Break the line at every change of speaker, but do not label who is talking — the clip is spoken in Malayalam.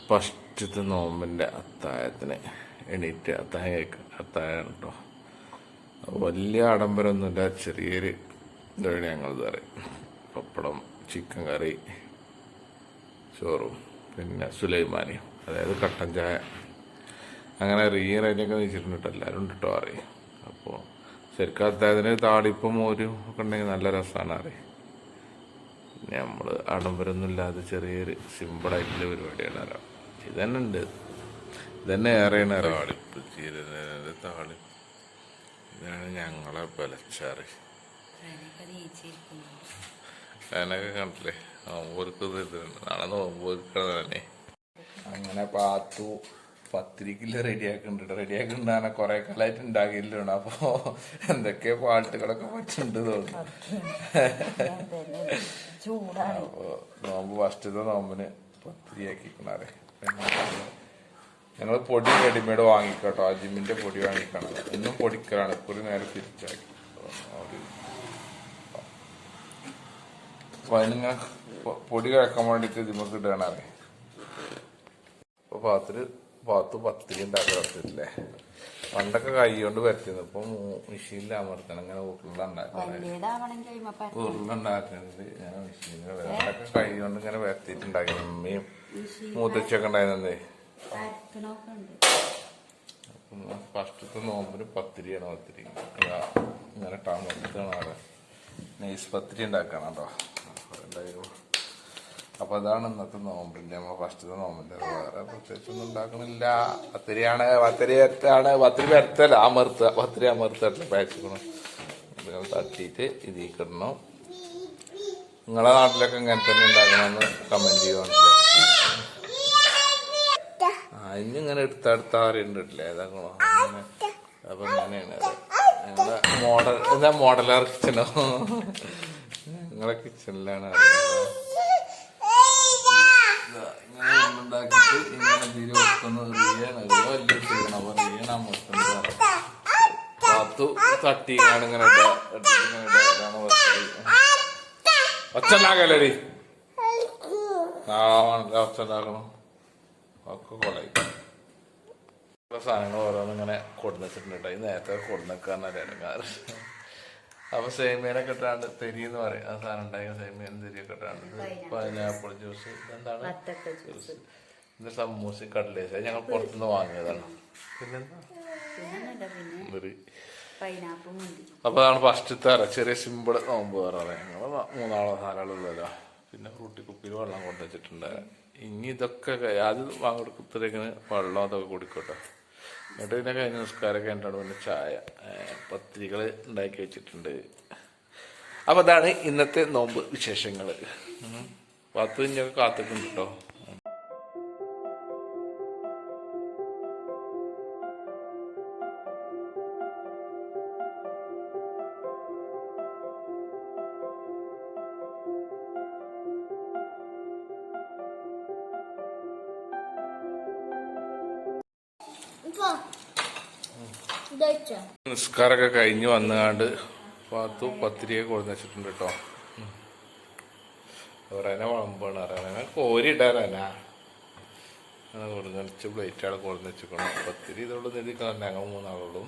ഫസ്റ്റത്തെ നോമ്പിൻ്റെ അത്താഴത്തിന് എണീറ്റ് അത്താഴം അത്താഴം കേട്ടോ. വലിയ ആഡംബരമൊന്നുമില്ല, ചെറിയൊരു ഇതാണ് ഞങ്ങളത് പറയും. പപ്പടം, ചിക്കൻ കറി, ചോറും പിന്നെ സുലൈമാനിയും, അതായത് കട്ടൻ ചായ. അങ്ങനെ റീറൈനൊക്കെ വെച്ചിട്ടുണ്ട് കേട്ടോ, എല്ലാവരും ഉണ്ട് കേട്ടോ അറിയും. അപ്പോൾ ശരിക്കും അത്താഴത്തിന് താളിപ്പും മോരും ഒക്കെ ഉണ്ടെങ്കിൽ നല്ല രസമാണ് അറിയും. നമ്മൾ ആഡംബരമൊന്നും ഇല്ലാതെ ചെറിയൊരു സിമ്പിളായിട്ടുള്ള പരിപാടിയാണ് അറിയാം. ഇതന്നെ ഉണ്ട്, ഇതന്നെ ഏറെയാണ് താളിപ്പ്, ചീരൻ്റെ താളിപ്പ്. ഇതാണ് ഞങ്ങളെ ബലച്ചാറ്. അതിനൊക്കെ കണ്ടില്ലേ, നോമ്പോർക്ക് ഇതുണ്ട്, നാളെ നോമ്പോർക്കാണ് തന്നെ. അങ്ങനെ പാത്തു പത്തിരിക്കില്ല റെഡിയാക്കുന്നുണ്ട്. റെഡിയാക്കുന്നുണ്ടാണ് കുറെ കാലമായിട്ട് ഉണ്ടാക്കിയില്ലാണ്. അപ്പോ എന്തൊക്കെ പാട്ടുകളൊക്കെ പറ്റുന്നുണ്ട് തോന്നുന്നു. അപ്പോ നോമ്പ് ഫസ്റ്റത്തെ നോമ്പിന് പത്തിരിയാക്കിക്കണേ. ഞങ്ങൾ പൊടി റെഡിമെയ്ഡ് വാങ്ങിക്കോട്ടോ, അജിമിന്റെ പൊടി വാങ്ങിക്കണം. എന്നും പൊടിക്കലാണ്, ഇപ്പൊരു നേരെ തിരിച്ചാക്കി. അപ്പൊ അതിനിങ്ങനെ പൊടി കിഴക്കാൻ വേണ്ടിട്ട് ഇതിമൊക്കെ ഇടണേ. അപ്പൊ പാത്തു പത്തിരി ഉണ്ടാക്കില്ലേ. പണ്ടൊക്കെ കൈ കൊണ്ട് പരത്തിയത്, ഇപ്പൊ മെഷീനിൽ അമർത്തണം. ഇങ്ങനെ ഉരുളുണ്ടാക്കുന്നത് ഇങ്ങനെ മെഷീനിൽ. പണ്ടൊക്കെ കൈ കൊണ്ട് ഇങ്ങനെ പരത്തിയിട്ടുണ്ടാക്കി. അമ്മയും മൂത്തച്ഛയൊക്കെ ഉണ്ടായിരുന്നേ. ഫസ്റ്റത്തെ നോമ്പിന് പത്തിരിയാണ്. പത്തിരി ഇങ്ങനെ ടമർത്താണ് നൈസ് പത്തിരി ഉണ്ടാക്കണം കേട്ടോ. അപ്പൊ അതാണ് ഇന്നത്തെ നോമ്പിന്റെ, നമ്മളെ ഫസ്റ്റത്തെ നോമ്പിന്റെ. വേറെ പ്രത്യേകിച്ചൊന്നും ഉണ്ടാക്കണില്ല. പത്തിരിയാണ്, പത്തിരി പരത്തല്ല, അമർത്തുക. പത്തിരി അമർത്തല്ല, പാച്ചിക്കണം. തട്ടിയിട്ട് ഇതിൽ കിടണം. നിങ്ങളെ നാട്ടിലൊക്കെ ഇങ്ങനെ തന്നെ ഉണ്ടാക്കണമെന്ന് കമന്റ് ചെയ്യുവാണല്ലേ. ഇങ്ങനെ എടുത്തറിയണ്ടില്ലേ ഏതാക്കണോ അങ്ങനെ. അപ്പൊ അങ്ങനെയാണ് ഞങ്ങളെ മോഡൽ. എന്താ മോഡലർ കിച്ചനോ? നിങ്ങളെ കിച്ചണിലാണ് ഇങ്ങനെ ഉണ്ടാക്കിയിട്ട് ഇങ്ങനെ തീരെ വെക്കുന്നത്. വലിയ ചെയ്യണം. അപ്പൊ റീയണ വെക്കുന്നത് പാത്തു തട്ടിയാണ് ഇങ്ങനെ ഇതാണ് വെച്ചത്. ഒച്ച ഉണ്ടാക്കല്ലേടി. ഒച്ച ഉണ്ടാക്കണം. ഒക്കെ കൊളായി സാധനങ്ങൾ ഓരോന്നും ഇങ്ങനെ കൊടുന്നിട്ടുണ്ട്. ഈ നേരത്തെ കൊടുന്നേക്കാന്നറിയാം. അപ്പൊ സേമിയനൊക്കെ ഇട്ടാണ്ട് തെരി എന്ന് പറയും ആ സാധനം ഉണ്ടാക്കിയ സേമിയൻ തെരിയൊക്കെ ഇട്ടാണ്ട്. പൈനാപ്പിൾ ജ്യൂസ്, എന്താണ് ജ്യൂസ്, ഇത് സമൂസ, കട്ലേസ് ഞങ്ങൾ പുറത്തുനിന്ന് വാങ്ങിയതാണ്. പിന്നെന്താ അപ്പൊ അതാണ് ഫസ്റ്റത്തെ ചെറിയ സിമ്പിൾ നോമ്പ് പറയാറ്. ഞങ്ങൾ 3-4 പിന്നെ ഫ്രൂട്ടി കുപ്പിയിൽ വെള്ളം കൊണ്ടുവച്ചിട്ടുണ്ട്. ഇനി ഇതൊക്കെ അത് വാങ്ങിക്കൊടുക്കത്തേക്കിന് വെള്ളം അതൊക്കെ കുടിക്കട്ടെ. എന്നിട്ട് പിന്നെ കഴിഞ്ഞ നിസ്കാരമൊക്കെ കഴിഞ്ഞിട്ടാണ് പിന്നെ ചായ, പത്തിരികൾ ഉണ്ടാക്കി വെച്ചിട്ടുണ്ട്. അപ്പൊ അതാണ് ഇന്നത്തെ നോമ്പ് വിശേഷങ്ങൾ. 10 മിനിറ്റൊക്കെ കാത്തിട്ടുണ്ട് കേട്ടോ. നിസ്കാരമൊക്കെ കഴിഞ്ഞ് വന്നുകാണ്ട് പാത്തു പത്തിരിയെ കൊടുന്ന് വെച്ചിട്ടുണ്ട് കേട്ടോ. റന വളമ്പാണ്. റന കോരിയിട്ടാറന അങ്ങനെ കൊടുന്ന് വെച്ച് പ്ലേറ്റാണ് കൊടുന്ന് വെച്ചിക്കണം. പത്തിരി ഇതോട് നിധിക്കാൻ ഞങ്ങൾ 3 ആളുള്ളൂ.